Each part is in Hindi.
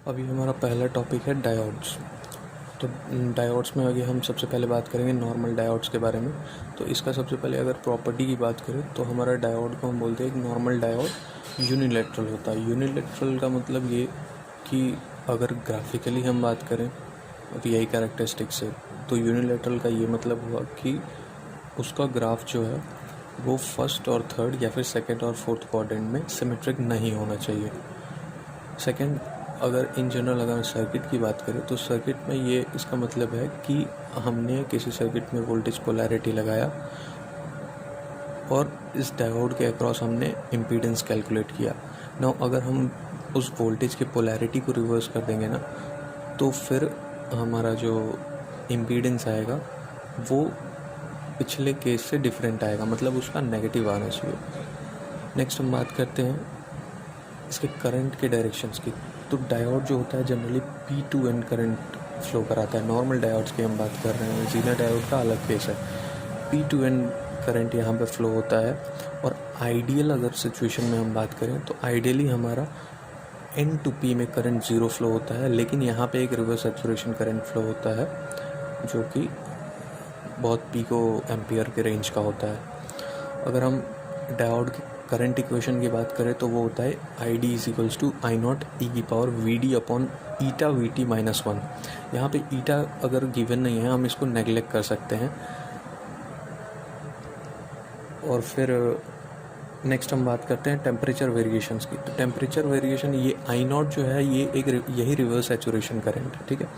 अभी हमारा पहला टॉपिक है डायोड्स। तो डायोड्स में आगे हम सबसे पहले बात करेंगे नॉर्मल डायोड्स के बारे में। तो इसका सबसे पहले अगर प्रॉपर्टी की बात करें तो हमारा डायोड को हम बोलते हैं एक नॉर्मल डायोड यूनिलैटरल होता है। यूनिलैटरल का मतलब ये कि अगर ग्राफिकली हम बात करें तो यही कैरेक्टरिस्टिक्स है। तो यूनिलैटरल का ये मतलब हुआ कि उसका ग्राफ जो है वो फर्स्ट और थर्ड या फिर सेकंड और फोर्थ क्वाड्रेंट में सिमेट्रिक नहीं होना चाहिए। सेकंड, अगर इन जनरल अगर सर्किट की बात करें तो सर्किट में ये इसका मतलब है कि हमने किसी सर्किट में वोल्टेज पोलैरिटी लगाया और इस डायोड के अक्रॉस हमने इम्पीडेंस कैलकुलेट किया। नाउ अगर हम उस वोल्टेज के पोलैरिटी को रिवर्स कर देंगे ना, तो फिर हमारा जो इम्पीडेंस आएगा वो पिछले केस से डिफरेंट आएगा, मतलब उसका नेगेटिव आना चाहिए। नेक्स्ट हम बात करते हैं इसके करंट के डायरेक्शंस की। तो डायोड जो होता है जनरली P2N करंट फ्लो कराता है। नॉर्मल डायोड्स की हम बात कर रहे हैं, जीनर डायोड का अलग केस है। P2N करंट यहाँ पे फ्लो होता है। और आइडियल अगर सिचुएशन में हम बात करें तो आइडियली हमारा N to P में करंट ज़ीरो फ्लो होता है, लेकिन यहाँ पे एक रिवर्स सैचुरेशन करंट फ्लो होता है जो कि बहुत पिको एम्पियर के रेंज का होता है। अगर हम डायोड की करंट इक्वेशन की बात करें तो वो होता है ID is to I naught e की power VD upon eta VT minus 1। यहाँ पे ईटा अगर गिवन नहीं है हम इसको नेगलेक्ट कर सकते हैं। और फिर नेक्स्ट हम बात करते हैं टेम्परेचर वेरिएशंस की। तो टेम्परेचर वेरिएशन ये आई नॉट जो है ये यही रिवर्स सैचुरेशन करंट है, ठीक है।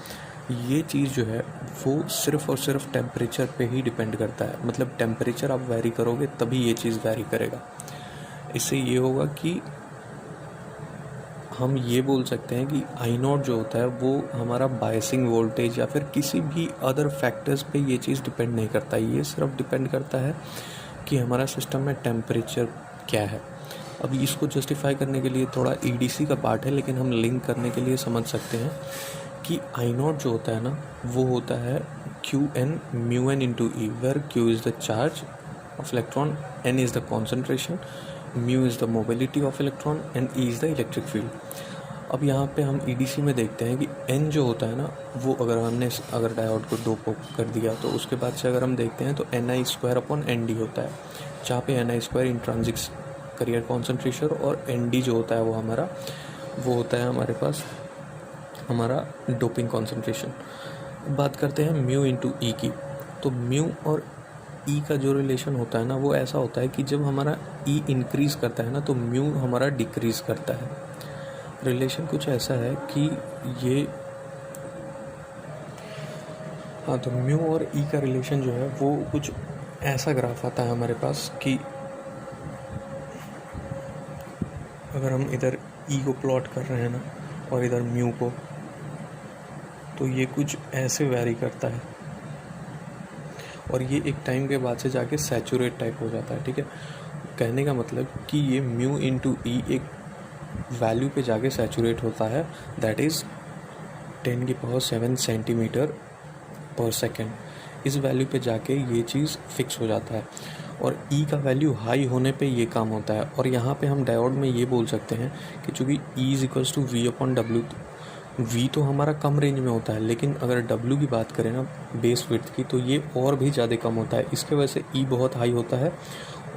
ये चीज़ जो है वो सिर्फ और सिर्फ टेम्परेचर पे ही डिपेंड करता है, मतलब टेम्परेचर आप वैरी करोगे तभी ये चीज़ वैरी करेगा। इससे ये होगा कि हम ये बोल सकते हैं कि आई नॉट जो होता है वो हमारा बायसिंग वोल्टेज या फिर किसी भी अदर फैक्टर्स पे ये चीज़ डिपेंड नहीं करता। ये सिर्फ डिपेंड करता है कि हमारा सिस्टम में टेम्परेचर क्या है। अभी इसको जस्टिफाई करने के लिए थोड़ा EDC का पार्ट है, लेकिन हम लिंक करने के लिए समझ सकते हैं कि आई नॉट जो होता है ना वो होता है Qn μn into E, where Q is the charge of electron, N is the concentration, mu is the mobility of electron and E is the electric field. अब यहाँ पे हम EDC में देखते हैं कि N जो होता है ना वो अगर डायोड को दो को कर दिया तो उसके बाद से अगर हम देखते हैं तो Ni² अपॉन ND होता है, जहाँ पे Ni² इंट्रांजिक करियर कॉन्सेंट्रेशन और ND जो होता है वो होता है हमारे पास हमारा डोपिंग कॉन्सेंट्रेशन। बात करते हैं म्यू इंटू ई की। तो म्यू और ई का जो रिलेशन होता है ना वो ऐसा होता है कि जब हमारा ई इंक्रीज़ करता है ना तो म्यू हमारा डिक्रीज़ करता है। रिलेशन कुछ ऐसा है कि ये तो म्यू और ई का रिलेशन जो है वो कुछ ऐसा ग्राफ आता है हमारे पास कि अगर हम इधर ई को प्लॉट कर रहे हैं ना और इधर म्यू को, तो ये कुछ ऐसे वैरी करता है और ये एक टाइम के बाद से जाके सैचुरेट टाइप हो जाता है, ठीक है। कहने का मतलब कि ये म्यू इंटू ई एक वैल्यू पे जाके सैचुरेट होता है, दैट इज़ 10⁷ सेंटीमीटर पर सेकेंड। इस वैल्यू पे जाके ये चीज़ फिक्स हो जाता है और ई का वैल्यू हाई होने पे ये काम होता है। और यहाँ पे हम डायोड में ये बोल सकते हैं कि चूँकि E is equals to V upon W, V तो हमारा कम रेंज में होता है, लेकिन अगर W की बात करें ना बेस विड्थ की तो ये और भी ज़्यादा कम होता है। इसके वजह से E बहुत हाई होता है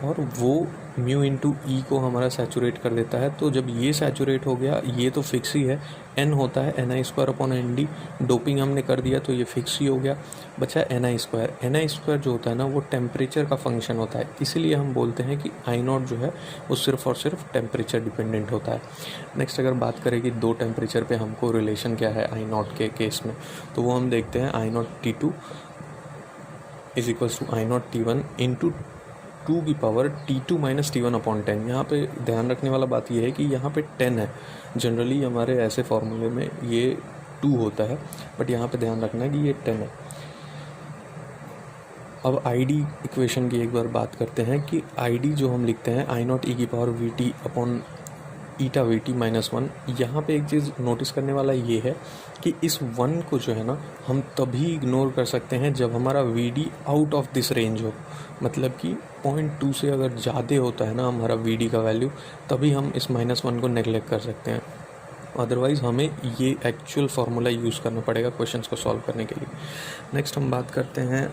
और वो म्यू इंटू ई को हमारा सैचुरेट कर देता है। तो जब ये सैचुरेट हो गया, ये तो फिक्स ही है, N होता है Ni² अपॉन ND, डोपिंग हमने कर दिया तो ये फिक्स ही हो गया, बचा Ni²। Ni² जो होता है ना वो टेम्परेचर का फंक्शन होता है, इसीलिए हम बोलते हैं कि आई नॉट जो है वो सिर्फ और सिर्फ टेम्परेचर डिपेंडेंट होता है। नेक्स्ट अगर बात करें कि दो टेम्परेचर पे हमको रिलेशन क्या है आई नॉट के केस में, तो वो हम देखते हैं I naught T2 is equals to I naught T1 into 2 की power T2 minus T1 upon 10। यहाँ पे ध्यान रखने वाला बात यह है कि यहाँ पे 10 है। जनरली हमारे ऐसे फार्मूले में ये 2 होता है, बट यहाँ पे ध्यान रखना है कि ये 10 है। अब ID इक्वेशन की एक बार बात करते हैं कि ID जो हम लिखते हैं आई नॉट ई की power VT upon eta VT minus 1। यहाँ पे एक चीज़ नोटिस करने वाला ये है कि इस 1 को जो है ना हम तभी इग्नोर कर सकते हैं जब हमारा VD out of this range हो, मतलब कि 0.2 से अगर ज़्यादा होता है ना हमारा VD का वैल्यू, तभी हम इस -1 को नेगलेक्ट कर सकते हैं। अदरवाइज़ हमें ये एक्चुअल फार्मूला यूज़ करना पड़ेगा क्वेश्चंस को सॉल्व करने के लिए। नेक्स्ट हम बात करते हैं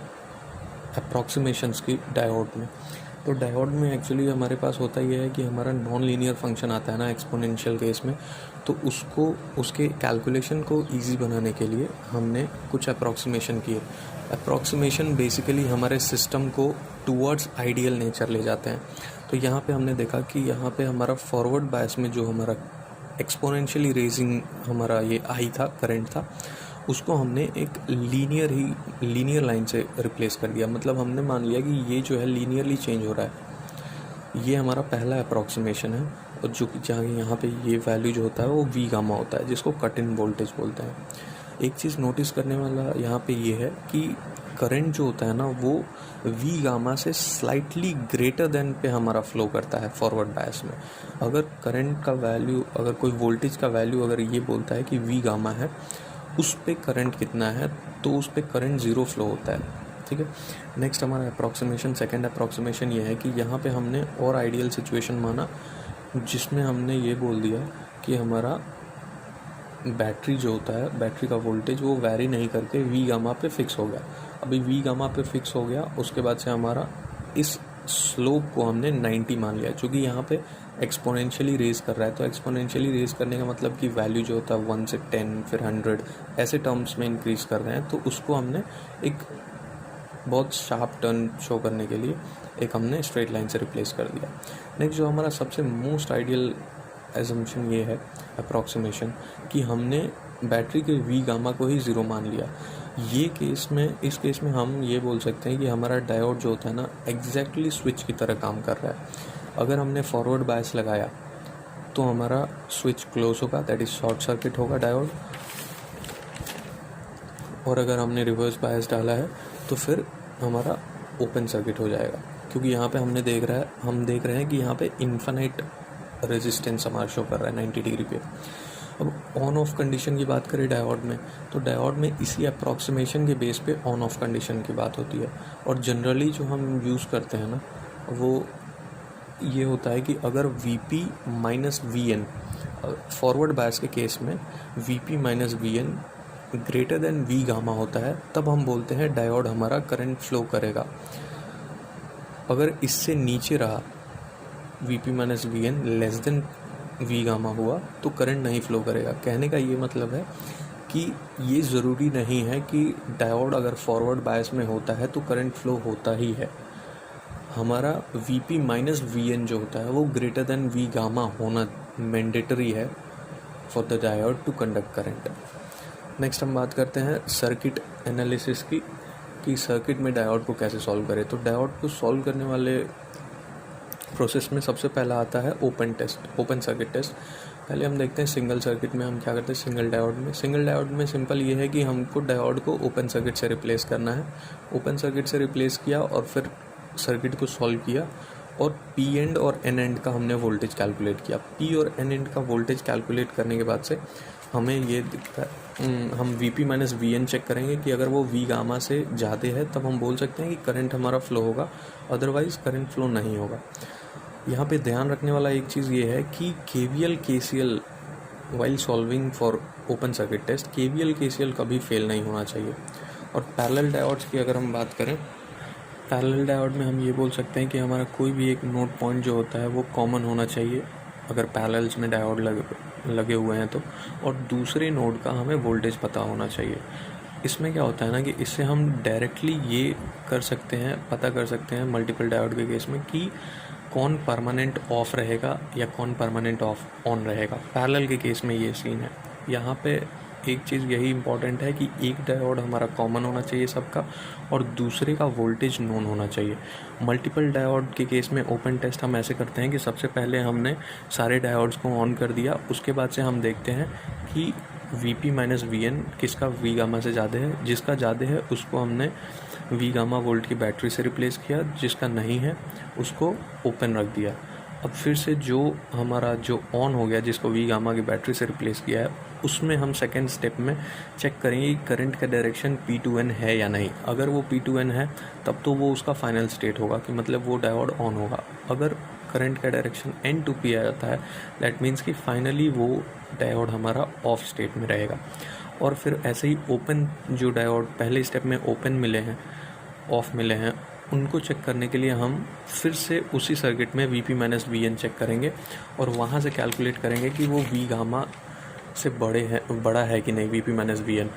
अप्रॉक्सीमेशंस की डायोड में। तो डायोड में एक्चुअली हमारे पास होता ये है कि हमारा नॉन लीनियर फंक्शन आता है ना एक्सपोनेंशियल केस में, तो उसके कैलकुलेशन को इजी बनाने के लिए हमने कुछ अप्रॉक्सीमेशन किए। अप्रॉक्सीमेशन बेसिकली हमारे सिस्टम को टूवर्ड्स आइडियल नेचर ले जाते हैं। तो यहाँ पे हमने देखा कि यहाँ पे हमारा फॉरवर्ड बायस में जो हमारा एक्सपोनेंशियली रेजिंग हमारा ये आई था, करंट था, उसको हमने एक लीनियर लाइन से रिप्लेस कर दिया। मतलब हमने मान लिया कि ये जो है लीनियरली चेंज हो रहा है। ये हमारा पहला अप्रॉक्सीमेशन है, और जो कि जहाँ यहाँ पे ये वैल्यू जो होता है वो वी गामा होता है, जिसको कट इन वोल्टेज बोलते हैं। एक चीज़ नोटिस करने वाला यहाँ पे ये है कि करंट जो होता है ना वो वी गामा से स्लाइटली ग्रेटर देन पे हमारा फ्लो करता है फॉरवर्ड बायस में। अगर करंट का वैल्यू, अगर कोई वोल्टेज का वैल्यू अगर ये बोलता है कि वी गामा है, उस पे करंट कितना है, तो उस पे करंट ज़ीरो फ्लो होता है। ठीक है। नेक्स्ट हमारा अप्रॉक्सीमेशन, सेकंड अप्रॉक्सीमेशन ये है कि यहाँ पे हमने और आइडियल सिचुएशन माना, जिसमें हमने ये बोल दिया कि हमारा बैटरी जो होता है, बैटरी का वोल्टेज वो वैरी नहीं करके वी गामा पे फिक्स हो गया। अभी वी गामा पे फिक्स हो गया, उसके बाद से हमारा इस स्लोप को हमने 90 मान लिया, क्योंकि यहाँ पे एक्सपोनेंशियली रेज कर रहा है। तो एक्सपोनेंशियली रेज करने का मतलब कि वैल्यू जो होता है 1 से 10 फिर 100 ऐसे टर्म्स में इंक्रीज कर रहे हैं। तो उसको हमने एक बहुत शार्प टर्न शो करने के लिए एक हमने स्ट्रेट लाइन से रिप्लेस कर दिया। नेक्स्ट जो हमारा सबसे मोस्ट आइडियल एजम्पशन ये है अप्रॉक्सीमेशन, कि हमने बैटरी के वी गामा को ही ज़ीरो मान लिया। इस केस में हम ये बोल सकते हैं कि हमारा डायोड जो होता है ना एग्जैक्टली स्विच की तरह काम कर रहा है। अगर हमने फॉरवर्ड बायस लगाया तो हमारा स्विच क्लोज होगा, दैट इज़ शॉर्ट सर्किट होगा डायोड। और अगर हमने रिवर्स बायस डाला है तो फिर हमारा ओपन सर्किट हो जाएगा, क्योंकि यहाँ पे हम देख रहे हैं कि यहाँ पे इन्फिनिट रेजिस्टेंस हमारा शो कर रहा है 90 डिग्री पे। अब ऑन ऑफ कंडीशन की बात करें डायोड में, तो डायोड में इसी अप्रॉक्सीमेशन के बेस पे ऑन ऑफ कंडीशन की बात होती है। और जनरली जो हम यूज़ करते हैं ना वो ये होता है कि अगर Vp minus Vn, forward bias के केस में Vp minus Vn greater than V gamma होता है, तब हम बोलते हैं डायोड हमारा करंट फ्लो करेगा। अगर इससे नीचे रहा Vp minus Vn less than V gamma हुआ तो करंट नहीं फ्लो करेगा। कहने का ये मतलब है कि ये ज़रूरी नहीं है कि डायोड अगर फॉरवर्ड बायस में होता है तो करंट फ्लो होता ही है। हमारा Vp माइनस Vn जो होता है वो ग्रेटर देन वी गामा होना मैंडेटरी है for the diode two conduct current. Next हम बात करते हैं सर्किट एनालिसिस की, कि सर्किट में डायोड को कैसे सॉल्व करें। तो डायोड को सॉल्व करने वाले प्रोसेस में सबसे पहला आता है ओपन सर्किट टेस्ट। पहले हम देखते हैं सिंगल सर्किट में हम क्या करते हैं। सिंगल डायोड में सिंपल ये है कि हमको डायोड को ओपन सर्किट से रिप्लेस करना है। ओपन सर्किट से रिप्लेस किया और फिर सर्किट को सॉल्व किया, और पी एंड और एन एंड का हमने वोल्टेज कैलकुलेट किया। पी और एन एंड का वोल्टेज कैलकुलेट करने के बाद से हमें ये दिखता है, हम Vp माइनस Vn चेक करेंगे कि अगर वो वी गामा से ज़्यादा है तब हम बोल सकते हैं कि करंट हमारा फ्लो होगा, अदरवाइज़ करंट फ्लो नहीं होगा। यहाँ पे ध्यान रखने वाला एक चीज़ ये है कि KVL KCL while solving for open circuit test, KVL KCL कभी फेल नहीं होना चाहिए। और पैरेलल डायोड्स की अगर हम बात करें, पैरेलल डायोड में हम ये बोल सकते हैं कि हमारा कोई भी एक नोड पॉइंट जो होता है वो कॉमन होना चाहिए अगर पैरेलल्स में डायोड लगे हुए हैं तो, और दूसरे नोड का हमें वोल्टेज पता होना चाहिए। इसमें क्या होता है ना कि इससे हम डायरेक्टली ये पता कर सकते हैं मल्टीपल डायोड के केस में कि कौन परमानेंट ऑफ रहेगा या कौन परमानेंट ऑन रहेगा। पैरेलल के केस में ये सीन है। यहाँ पे एक चीज़ यही इम्पॉर्टेंट है कि एक डायोड हमारा कॉमन होना चाहिए सबका, और दूसरे का वोल्टेज नोन होना चाहिए। मल्टीपल डायोड के केस में ओपन टेस्ट हम ऐसे करते हैं कि सबसे पहले हमने सारे डायोड्स को ऑन कर दिया, उसके बाद से हम देखते हैं कि Vp माइनस Vn किसका वी गामा से ज़्यादा है। जिसका ज़्यादा है उसको हमने वी गामा वोल्ट की बैटरी से रिप्लेस किया, जिसका नहीं है उसको ओपन रख दिया। अब फिर से जो हमारा जो ऑन हो गया, जिसको वी गामा की बैटरी से रिप्लेस किया है, उसमें हम सेकेंड स्टेप में चेक करेंगे कि करंट का डायरेक्शन P2N है या नहीं। अगर वो P2N है तब तो वो उसका फाइनल स्टेट होगा कि मतलब वो डायोड ऑन होगा। अगर करंट का डायरेक्शन एन टू पी आ जाता है, दैट मीन्स कि फाइनली वो डायोड हमारा ऑफ स्टेट में रहेगा। और फिर ऐसे ही ओपन जो डायोड पहले स्टेप में ओपन मिले हैं, ऑफ मिले हैं, उनको चेक करने के लिए हम फिर से उसी सर्किट में V P minus V N check करेंगे और वहाँ से कैलकुलेट करेंगे कि वो वी गामा से बड़ा है कि नहीं, V P minus V N,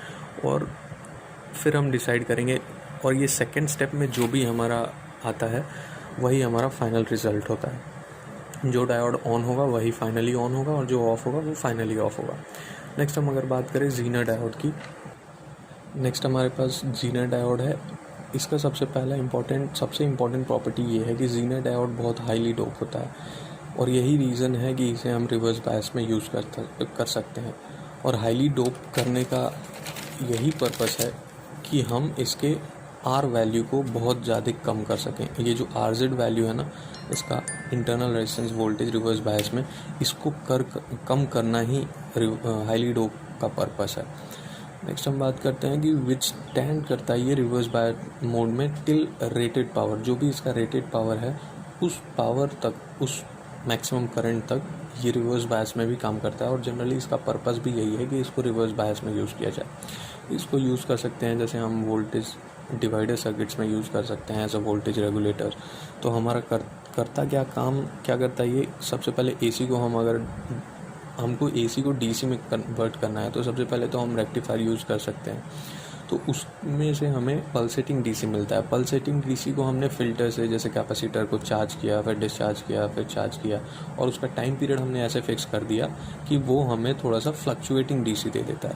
और फिर हम डिसाइड करेंगे। और ये सेकेंड स्टेप में जो भी हमारा आता है वही हमारा फाइनल रिजल्ट होता है। जो डायोड ऑन होगा वही फाइनली ऑन होगा और जो ऑफ होगा वो फाइनली ऑफ होगा। नेक्स्ट हम अगर बात करें जीनर डायोड की, नेक्स्ट हमारे पास जीनर डायोड है। इसका सबसे इम्पॉर्टेंट प्रॉपर्टी ये है कि जीनर डायोड बहुत हाईली डोप होता है और यही रीज़न है कि इसे हम रिवर्स बायस में यूज़ कर सकते हैं। और हाईली डोप करने का यही पर्पस है कि हम इसके आर वैल्यू को बहुत ज़्यादा कम कर सकें। ये जो आर जेड वैल्यू है ना, इसका internal resistance voltage reverse bias में, इसको कम करना ही हाईली डोप का पर्पस है। नेक्स्ट हम बात करते हैं कि विच स्टैंड करता है ये रिवर्स बायस मोड में टिल रेटेड पावर। जो भी इसका रेटेड पावर है उस पावर तक, उस मैक्सिमम करंट तक ये रिवर्स बायस में भी काम करता है। और जनरली इसका पर्पस भी यही है कि इसको रिवर्स बायस में यूज़ किया जाए। इसको यूज़ कर सकते हैं जैसे हम वोल्टेज डिवाइडर सर्किट्स में यूज़ कर सकते हैं एज अ वोल्टेज रेगुलेटर। तो हमारा करता क्या करता है ये, सबसे पहले एसी को हमको एसी को डीसी में कन्वर्ट करना है तो सबसे पहले तो हम रेक्टिफायर यूज़ कर सकते हैं। तो उसमें से हमें पल्सेटिंग डीसी मिलता है। पल्सेटिंग डीसी को हमने फ़िल्टर से, जैसे कैपेसिटर को चार्ज किया, फिर डिस्चार्ज किया, फिर चार्ज किया, और उसका टाइम पीरियड हमने ऐसे फिक्स कर दिया कि वो हमें थोड़ा सा फ्लक्चुएटिंग डीसी दे देता है।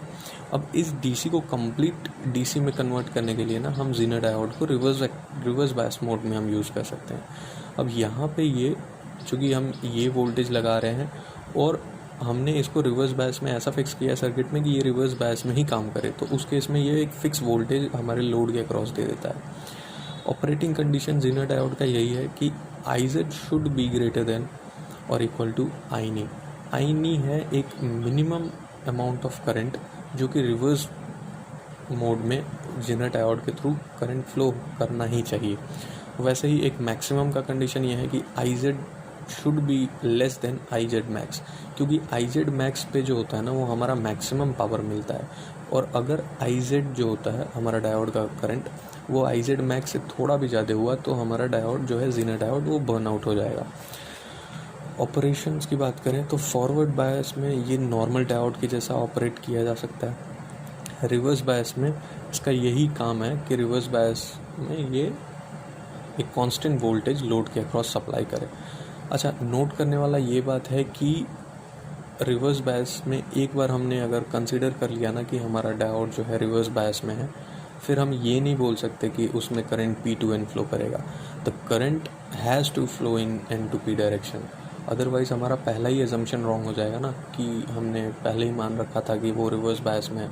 अब इस डीसी को कंप्लीट डीसी में कन्वर्ट करने के लिए ना हम जीनर डायोड को रिवर्स बायस मोड में हम यूज़ कर सकते हैं। अब यहाँ पे ये चूँकि हम ये वोल्टेज लगा रहे हैं और हमने इसको रिवर्स बायस में ऐसा फिक्स किया सर्किट में कि ये रिवर्स बायस में ही काम करे, तो उस केस में ये एक फिक्स वोल्टेज हमारे लोड के अक्रॉस दे देता है। ऑपरेटिंग कंडीशन जीनर डायोड का यही है कि I Z should be greater than और इक्वल टू आई नी। आई नी है एक मिनिमम अमाउंट ऑफ करंट जो कि रिवर्स मोड में जीनर डायोड के थ्रू करंट फ्लो करना ही चाहिए। वैसे ही एक मैक्सिमम का कंडीशन ये है कि I Z should be less than I Z max, क्योंकि आई जेड मैक्स पे जो होता है ना वो हमारा मैक्सिमम पावर मिलता है। और अगर आई जेड जो होता है हमारा डायोड का करंट, वो आई जेड मैक्स से थोड़ा भी ज़्यादा हुआ तो हमारा डायोड जो है जीनर डायोड वो बर्न आउट हो जाएगा। ऑपरेशंस की बात करें तो फॉरवर्ड बायस में ये नॉर्मल डायोड के जैसा ऑपरेट किया जा सकता है। रिवर्स बायस में इसका यही काम है कि रिवर्स बायस में ये एक कांस्टेंट वोल्टेज लोड के अक्रॉस सप्लाई करे। अच्छा, नोट करने वाला ये बात है कि रिवर्स बायस में एक बार हमने अगर कंसीडर कर लिया ना कि हमारा डायोड जो है रिवर्स बायस में है, फिर हम ये नहीं बोल सकते कि उसमें current P to N flow करेगा। The current has to flow in N to P direction, otherwise हमारा पहला ही एजम्पशन रॉन्ग हो जाएगा ना कि हमने पहले ही मान रखा था कि वो रिवर्स बायस में है।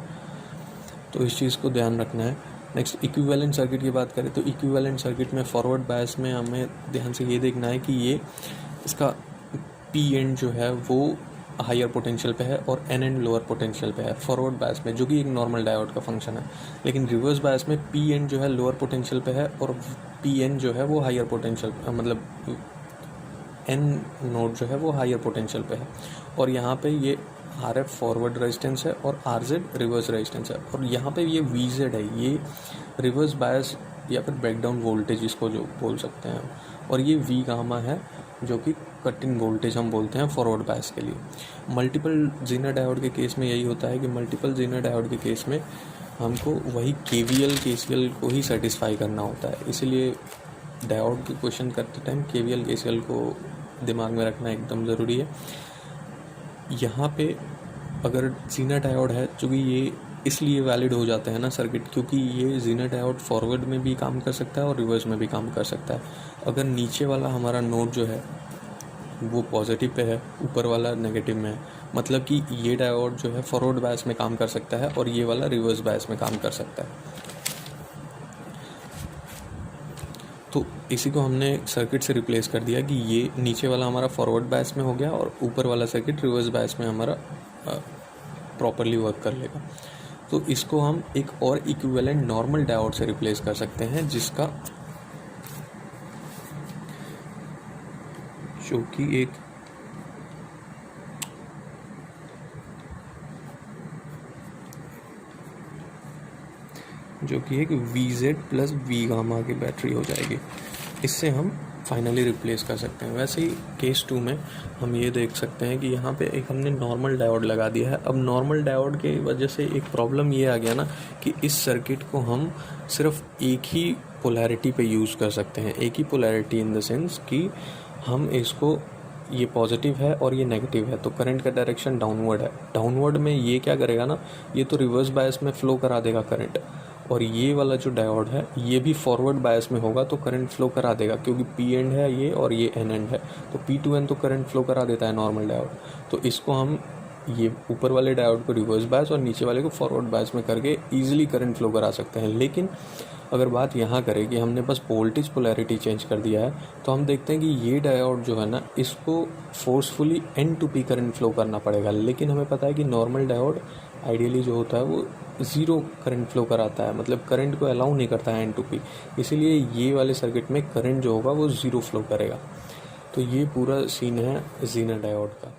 तो इस चीज़ को ध्यान रखना है। नेक्स्ट इक्विवेलेंट सर्किट की बात करें तो इक्विवेलेंट सर्किट में फॉरवर्ड बायस में हमें ध्यान से ये देखना है कि ये इसका पी एंड जो है वो हायर पोटेंशियल पे है और एन एंड लोअर पोटेंशियल पे है फॉरवर्ड बायस में, जो कि एक नॉर्मल डायोड का फंक्शन है। लेकिन रिवर्स बायस में पी एंड जो है लोअर पोटेंशियल पे है और पी एन जो है वो हायर पोटेंशियल, मतलब एन नोड जो है वो हायर पोटेंशियल पे है। और यहाँ पे ये आर एफ फॉरवर्ड रेजिस्टेंस है और आर जेड रिवर्स रेजिस्टेंस है। और यहाँ पे ये वी जेड है, ये रिवर्स बायस या फिर ब्रेकडाउन वोल्टेज इसको जो बोल सकते हैं। और ये वी गामा है जो कि कट इन वोल्टेज हम बोलते हैं फॉरवर्ड बायस के लिए। मल्टीपल जीनर डायोड के केस में यही होता है कि मल्टीपल जीनर डायोड के केस में हमको वही KVL KCL को ही सेटिस्फाई करना होता है। इसलिए डायोड की क्वेश्चन करते टाइम KVL KCL को दिमाग में रखना एकदम ज़रूरी है। यहाँ पे अगर जीनर डायोड है, चूँकि ये इसलिए वैलिड हो जाते हैं ना सर्किट, क्योंकि ये जीनर डायोड फॉरवर्ड में भी काम कर सकता है और रिवर्स में भी काम कर सकता है। अगर नीचे वाला हमारा नोड जो है वो पॉजिटिव पे है, ऊपर वाला नेगेटिव में है, मतलब कि ये डायोड जो है फॉरवर्ड बायस में काम कर सकता है और ये वाला रिवर्स बायस में काम कर सकता है। तो इसी को हमने सर्किट से रिप्लेस कर दिया कि ये नीचे वाला हमारा फॉरवर्ड बायस में हो गया और ऊपर वाला सर्किट रिवर्स बायस में हमारा प्रॉपरली वर्क कर लेगा। तो इसको हम एक और इक्विवेलेंट नॉर्मल डायोड से रिप्लेस कर सकते हैं, जिसका जो कि एक VZ प्लस V गामा की बैटरी हो जाएगी। इससे हम फाइनली रिप्लेस कर सकते हैं। वैसे ही केस 2 में हम ये देख सकते हैं कि यहाँ पे एक हमने नॉर्मल डायोड लगा दिया है। अब नॉर्मल डायोड के वजह से एक प्रॉब्लम ये आ गया ना कि इस सर्किट को हम सिर्फ एक ही पोलैरिटी पे यूज़ कर सकते हैं। एक ही पोलैरिटी इन द सेंस कि हम इसको, ये पॉजिटिव है और ये नेगेटिव है, तो करंट का डायरेक्शन डाउनवर्ड है। डाउनवर्ड में ये क्या करेगा ना, ये तो रिवर्स बायस में फ़्लो करा देगा करंट, और ये वाला जो डायोड है ये भी फॉरवर्ड बायस में होगा तो करंट फ्लो करा देगा, क्योंकि पी एंड है ये और ये एन एंड है, तो पी टू एन तो करंट फ्लो करा देता है नॉर्मल डायोड। तो इसको हम ये ऊपर वाले डायोड को रिवर्स बायस और नीचे वाले को फॉरवर्ड बायस में करके ईजिली करंट फ्लो करा सकते हैं। लेकिन अगर बात यहाँ करें कि हमने बस वोल्टेज पोलैरिटी चेंज कर दिया है, तो हम देखते हैं कि ये डायोड जो है ना, इसको forcefully N to P current flow करना पड़ेगा। लेकिन हमें पता है कि नॉर्मल डायोड आइडियली जो होता है वो ज़ीरो करंट फ्लो कराता है, मतलब करंट को अलाउ नहीं करता है एन टू पी। इसीलिए ये वाले सर्किट में करंट जो होगा वो ज़ीरो फ्लो करेगा। तो ये पूरा सीन है ज़ीनर डायोड का।